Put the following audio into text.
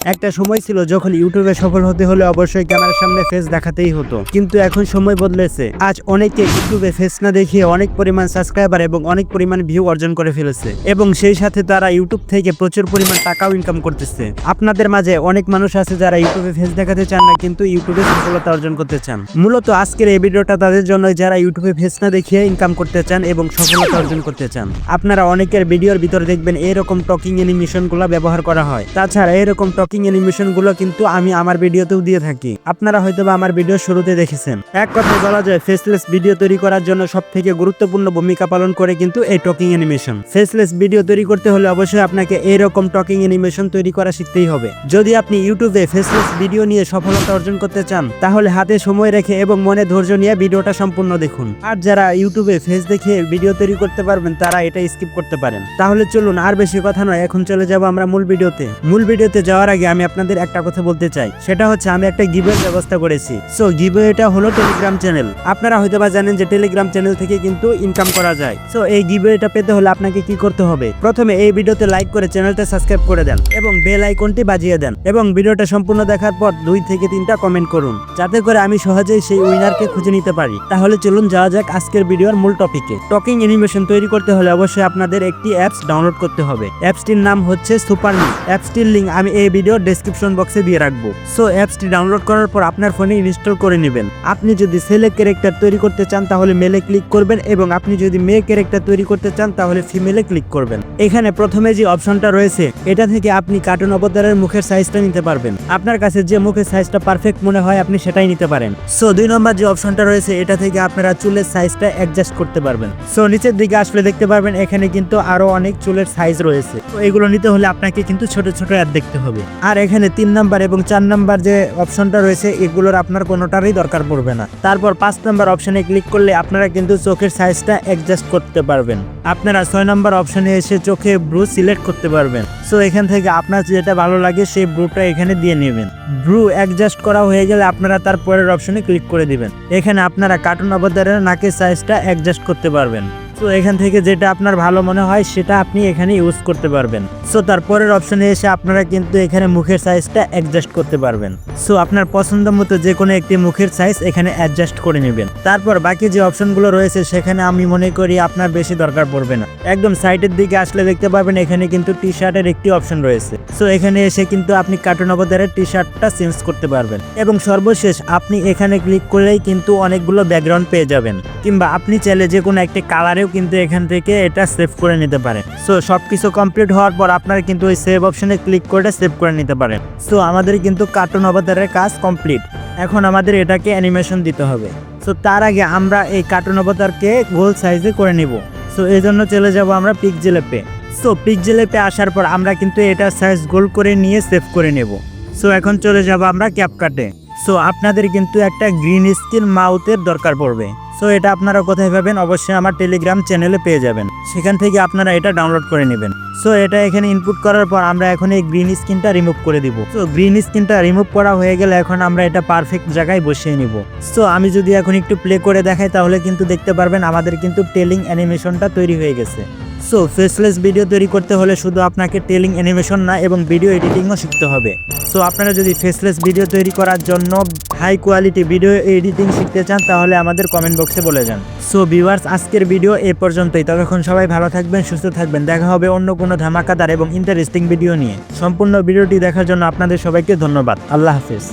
একটা সময় ছিল যখন ইউটিউবে সফল হতে হলে অবশ্যই ক্যামেরার সামনে ফেস দেখাতেই হতো, কিন্তু এখন সময় বদলেছে। আজ অনেকে ইউটিউবে ফেস না দেখিয়ে অনেক পরিমাণ সাবস্ক্রাইবার এবং অনেক পরিমাণ ভিউ অর্জন করে ফেলেছে, এবং সেই সাথে তারা ইউটিউব থেকে প্রচুর পরিমাণ টাকাও ইনকাম করতেছে। আপনাদের মাঝে অনেক মানুষ আছে যারা ইউটিউবে ফেস দেখাতে চান না, কিন্তু ইউটিউবে সফলতা অর্জন করতে চান। মূলত আজকের এই ভিডিওটা তাদের জন্য, যারা ইউটিউবে ফেস না দেখিয়ে ইনকাম করতে চান এবং সফলতা অর্জন করতে চান। আপনারা অনেকের ভিডিওর ভিতরে দেখবেন এরকম টকিং অ্যানিমেশন গুলো ব্যবহার করা হয়। তাছাড়া এরকম টকিং অ্যানিমেশন গুলো কিন্তু আমি আমার ভিডিওতেও দিয়ে থাকি। আপনারা হয়তোবা আমার ভিডিও শুরুতে দেখেছেন। এক কথায় বলা যায় ফেসলেস ভিডিও তৈরি করার জন্য সবথেকে গুরুত্বপূর্ণ ভূমিকা পালন করে কিন্তু এই টকিং অ্যানিমেশন। ফেসলেস ভিডিও তৈরি করতে হলে অবশ্যই আপনাকে এরকম টকিং অ্যানিমেশন তৈরি করা শিখতেই হবে। যদি আপনি ইউটিউবে ফেসলেস ভিডিও নিয়ে সফলতা অর্জন করতে চান, তাহলে হাতে সময় রেখে এবং মনে ধৈর্য নিয়ে ভিডিওটা সম্পূর্ণ দেখুন। আর যারা ইউটিউবে ফেস দেখে ভিডিও তৈরি করতে পারবেন, তারা এটা স্কিপ করতে পারেন। তাহলে চলুন, আর বেশি কথা নয়, এখন চলে যাব আমরা মূল ভিডিওতে যাওয়ার আগে আমি আপনাদের একটা কথা বলতে চাই। সেটা হচ্ছে আমি একটা গিভওয়ের ব্যবস্থা করেছি। সো গিভওয়েটা হলো টেলিগ্রাম চ্যানেল। আপনারা হয়তোবা জানেন যে টেলিগ্রাম চ্যানেল থেকে কিন্তু ইনকাম করা যায়। সো এই গিভওয়েটা পেতে হলে আপনাকে কি করতে হবে? প্রথমে এই ভিডিওতে লাইক করে চ্যানেলটা সাবস্ক্রাইব করে দেন এবং বেল আইকনটি বাজিয়ে দেন, এবং ভিডিওটা সম্পূর্ণ দেখার পর 2 থেকে 3টা কমেন্ট করুন, যাতে করে আমি সহজেই সেই উইনারকে খুঁজে নিতে পারি। তাহলে চলুন যাওয়া যাক আজকের ভিডিওর মূল টপিকে। টকিং অ্যানিমেশন তৈরি করতে হলে অবশ্যই আপনাদের একটি অ্যাপস ডাউনলোড করতে হবে। অ্যাপসটির নাম হচ্ছে সুপারমি। অ্যাপসটির লিংক আমি এই ভিডিওর ডেসক্রিপশন বক্সে দিয়ে রাখবো। সো অ্যাপসটি ডাউনলোড করার পর আপনার ফোনে ইনস্টল করে নেবেন। আপনি যদি ছেলে ক্যারেক্টার তৈরি করতে চান তাহলে মেলে ক্লিক করবেন, এবং আপনি যদি মেয়ে ক্যারেক্টার তৈরি করতে চান তাহলে ফিমেলে ক্লিক করবেন। এখানে প্রথমে যে অপশনটা রয়েছে, এটা থেকে আপনি কার্টুন অবতারের মুখের সাইজটা নিতে পারবেন। আপনার কাছে যে মুখের সাইজটা পারফেক্ট মনে হয় আপনি সেটাই নিতে পারেন। সো 2 নম্বর যে অপশনটা রয়েছে, এটা থেকে আপনারা চুলের সাইজটা অ্যাডজাস্ট করতে পারবেন। সো নিচের দিকে আসলে দেখতে পারবেন এখানে কিন্তু আরো অনেক চুলের সাইজ রয়েছে। তো এগুলো নিতে হলে আপনাকে কিন্তু ছোট ছোট অ্যাড দেখতে হবে। আর এখানে 3 নাম্বার এবং 4 নাম্বার যে অপশনটা রয়েছে, এগুলোর আপনার কোনোটারই দরকার পড়বে না। তারপর 5 নাম্বার অপশনে ক্লিক করলে আপনারা কিন্তু চোখের সাইজটা অ্যাডজাস্ট করতে পারবেন। আপনারা 6 নাম্বার অপশনে এসে চোখে ব্রু সিলেক্ট করতে পারবেন। সো এখান থেকে আপনার যেটা ভালো লাগে সেই ব্রুটা এখানে দিয়ে নেবেন। ব্রু অ্যাডজাস্ট করা হয়ে গেলে আপনারা তার পরের অপশনে ক্লিক করে দিবেন। এখানে আপনারা কার্টুন অবতারের নাকের সাইজটা অ্যাডজাস্ট করতে পারবেন। সো এখান থেকে যেটা আপনার ভালো মনে হয় সেটা আপনি এখানে ইউজ করতে পারবেন। সো তারপরের অপশনে এসে আপনারা কিন্তু এখানে মুখের সাইজটা অ্যাডজাস্ট করতে পারবেন। সো আপনার পছন্দ মতো যে কোনো একটি মুখের সাইজ এখানে অ্যাডজাস্ট করে নেবেন। তারপর বাকি যে অপশনগুলো রয়েছে সেখানে আমি মনে করি আপনার বেশি দরকার পড়বে না। একদম সাইডের দিকে আসলে দেখতে পাবেন এখানে কিন্তু টি শার্টের একটি অপশন রয়েছে। সো এখানে এসে কিন্তু আপনি কার্টুন অবতারের টি শার্টটা চেঞ্জ করতে পারবেন, এবং সর্বশেষ আপনি এখানে ক্লিক করলেই কিন্তু অনেকগুলো ব্যাকগ্রাউন্ড পেয়ে যাবেন, কিংবা আপনি চাইলে যে কোনো একটি কালারেও কিন্তু এখান থেকে এটা সেভ করে নিতে পারেন। সো সবকিছু কমপ্লিট হওয়ার পর আপনারা কিন্তু ওই সেভ অপশনে ক্লিক করে সেভ করে নিতে পারেন। সো আমাদের কিন্তু কার্টুন অবতারের কাজ কমপ্লিট। এখন আমাদের এটাকে অ্যানিমেশন দিতে হবে। সো তার আগে আমরা এই কার্টুন অবতারকে গোল সাইজে করে নিব। সো এই জন্য চলে যাব আমরা পিক্সেল অ্যাপে। সো পিক্সেল অ্যাপে আসার পর আমরা কিন্তু এটা সাইজ গোল করে নিয়ে সেভ করে নেব। সো এখন চলে যাব আমরা ক্যাপকাটে। সো আপনাদের কিন্তু একটা গ্রিন স্ক্রিন মাউথের দরকার পড়বে। সো এটা আপনারা কোথায় পাবেন? অবশ্যই আমার টেলিগ্রাম চ্যানেলে পেয়ে যাবেন। সেখান থেকে আপনারা এটা ডাউনলোড করে নেবেন। সো এটা এখানে ইনপুট করার পর আমরা এখন এই গ্রিন স্ক্রিনটা রিমুভ করে দিব। সো গ্রিন স্ক্রিনটা রিমুভ করা হয়ে গেলে এখন আমরা এটা পারফেক্ট জায়গায় বসিয়ে নিব। সো আমি যদি এখন একটু প্লে করে দেখাই তাহলে কিন্তু দেখতে পারবেন আমাদের কিন্তু টেলিং অ্যানিমেশনটা তৈরি হয়ে গেছে। সো ফেসলেস ভিডিও তৈরি করতে হলে শুধু আপনাকে টেলিং অ্যানিমেশন না, এবং ভিডিও এডিটিংও শিখতে হবে। সো আপনারা যদি ফেসলেস ভিডিও তৈরি করার জন্য হাই কোয়ালিটি ভিডিও এডিটিং শিখতে চান তাহলে আমাদের কমেন্ট বক্সে বলে যান। সো ভিউয়ার্স, আজকের ভিডিও এ পর্যন্তই। ততক্ষণ সবাই ভালো থাকবেন, সুস্থ থাকবেন। দেখা হবে অন্য কোনো ধামাকাদার এবং ইন্টারেস্টিং ভিডিও নিয়ে। সম্পূর্ণ ভিডিওটি দেখার জন্য আপনাদের সবাইকে ধন্যবাদ। আল্লাহ হাফেজ।